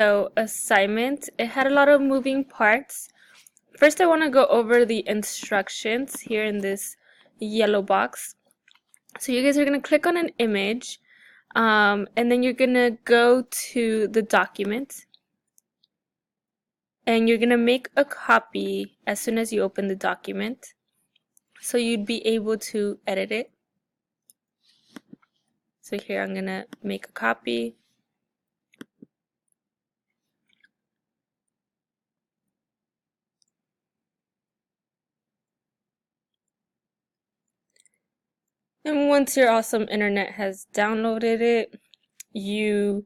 So assignment, it had a lot of moving parts. First, I want to go over the instructions here in this yellow box. So you guys are going to click on an image, and then you're going to go to the document, and you're going to make a copy as soon as you open the document, so you'd be able to edit it. So here I'm going to make a copy. And once your awesome internet has downloaded it, you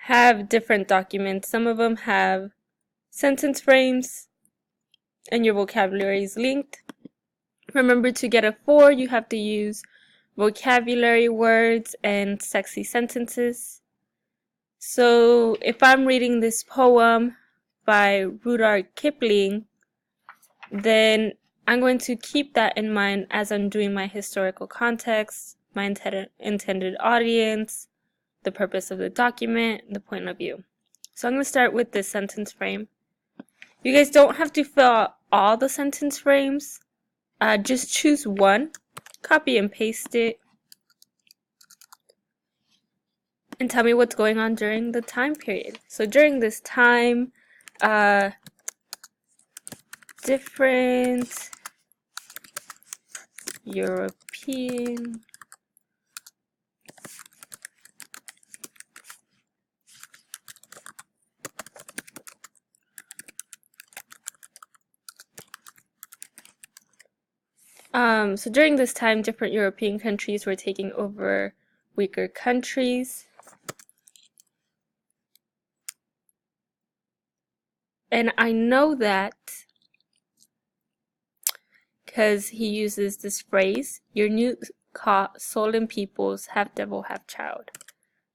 have different documents. Some of them have sentence frames and your vocabulary is linked. Remember, to get a 4, you have to use vocabulary words and sexy sentences. So if I'm reading this poem by Rudyard Kipling, then I'm going to keep that in mind as I'm doing my historical context, my intended audience, the purpose of the document, the point of view. So I'm going to start with this sentence frame. You guys don't have to fill out all the sentence frames. Just choose one, copy and paste it, and tell me what's going on during the time period. So during this time, different European so during this time, different European countries were taking over weaker countries. And I know that because he uses this phrase, your new stolen peoples, half devil, half child,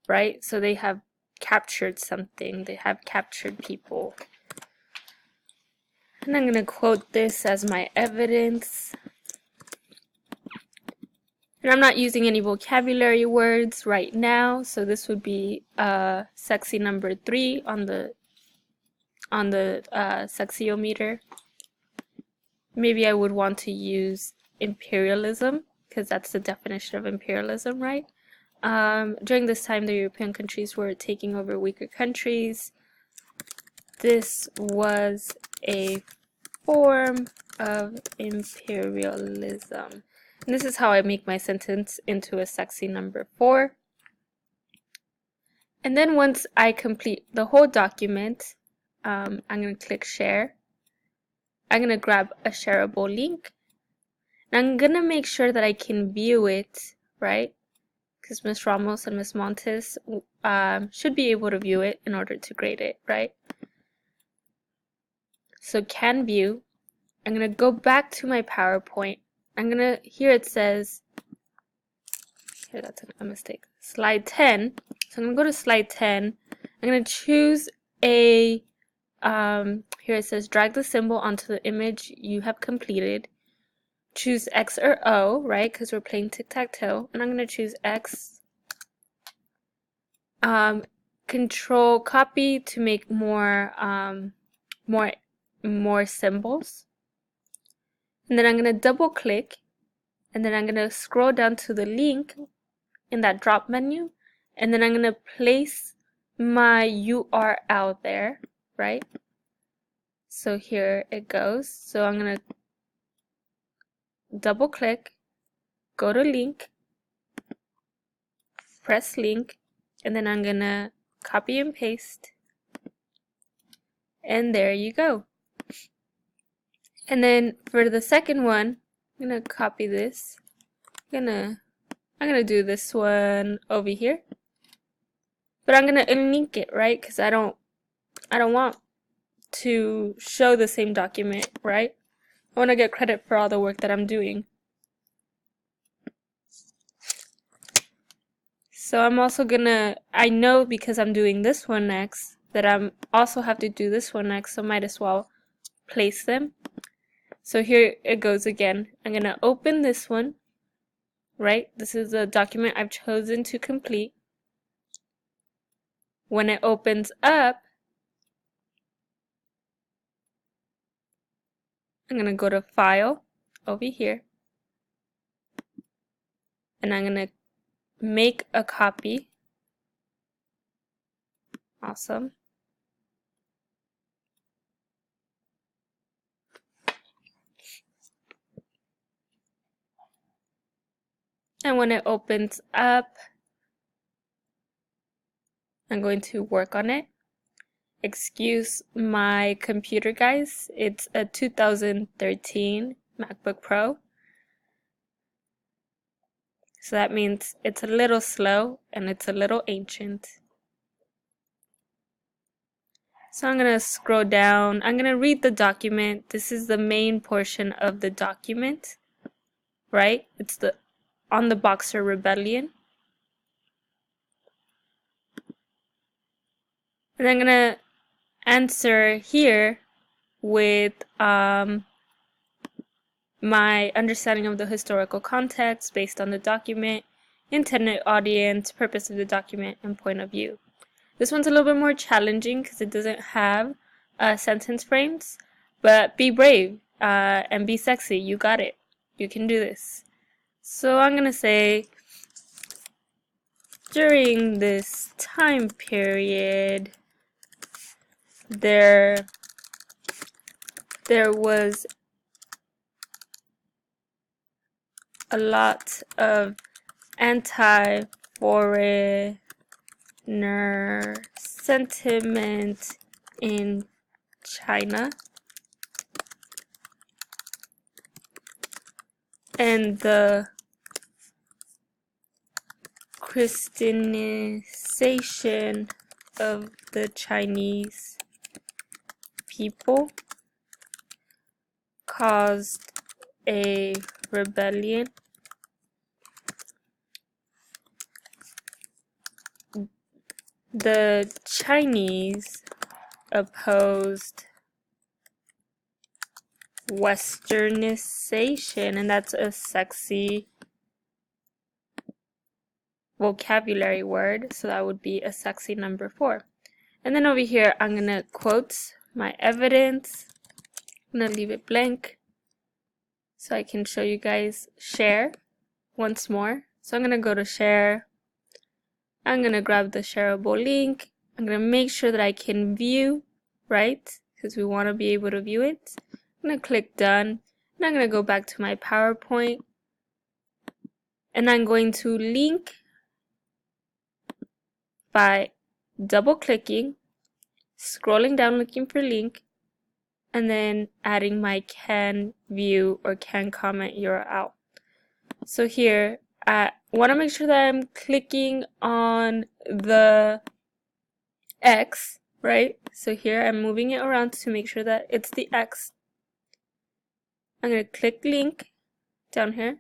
right? So they have captured something, they have captured people. And I'm going to quote this as my evidence. And I'm not using any vocabulary words right now, so this would be sexy number 3 on the sexiometer. Maybe I would want to use imperialism, because that's the definition of imperialism, right? During this time, the European countries were taking over weaker countries. This was a form of imperialism. And this is how I make my sentence into a sexy number 4. And then once I complete the whole document, I'm going to click share. I'm going to grab a shareable link. And I'm going to make sure that I can view it, right? Because Ms. Ramos and Ms. Montes should be able to view it in order to grade it, right? So can view. I'm going to go back to my PowerPoint. Here it says, here that's a mistake, slide 10. So I'm going to go to slide 10. I'm going to choose a, here it says drag the symbol onto the image you have completed. Choose X or O, right, because we're playing tic-tac-toe. And I'm going to choose X. Control copy to make more symbols. And then I'm going to double click, and then I'm going to scroll down to the link in that drop menu, and then I'm going to place my URL there, right? So here it goes. So I'm going to double click, go to link, press link, and then I'm going to copy and paste, and there you go. And then for the second one, I'm going to copy this. I'm gonna do this one over here, but I'm gonna unlink it, right? Because I don't want to show the same document, right? I want to get credit for all the work that I'm doing. So I'm also gonna, I know because I'm doing this one next that I'm also have to do this one next, so might as well place them. So here it goes again. I'm gonna open this one. Right? This is a document I've chosen to complete. When it opens up, I'm going to go to File over here, and I'm going to make a copy. Awesome. And when it opens up, I'm going to work on it. Excuse my computer, guys. It's a 2013 MacBook Pro. So that means it's a little slow and it's a little ancient. So I'm going to scroll down. I'm going to read the document. This is the main portion of the document, right? It's on the Boxer Rebellion. And I'm going to answer here with my understanding of the historical context based on the document, intended audience, purpose of the document, and point of view. This one's a little bit more challenging because it doesn't have sentence frames, but be brave and be sexy. You got it. You can do this. So I'm going to say, during this time period, there was a lot of anti-foreigner sentiment in China, and the Christianization of the Chinese people caused a rebellion. The Chinese opposed westernization, and that's a sexy vocabulary word, so that would be a sexy number 4. And then over here I'm gonna quote my evidence. I'm gonna leave it blank so I can show you guys share once more. So I'm gonna go to share. I'm gonna grab the shareable link. I'm gonna make sure that I can view, right? Because we want to be able to view it. I'm gonna click done, and I'm gonna go back to my PowerPoint, and I'm going to link by double clicking, scrolling down looking for link, and then adding my can view or can comment URL. So here, I want to make sure that I'm clicking on the X, right? So here I'm moving it around to make sure that it's the X. I'm going to click link down here,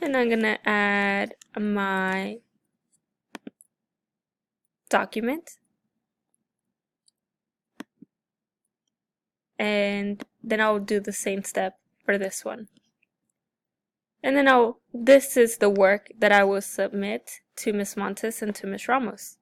and I'm going to add my document. And then I'll do the same step for this one. And then this is the work that I will submit to Ms. Montes and to Ms. Ramos.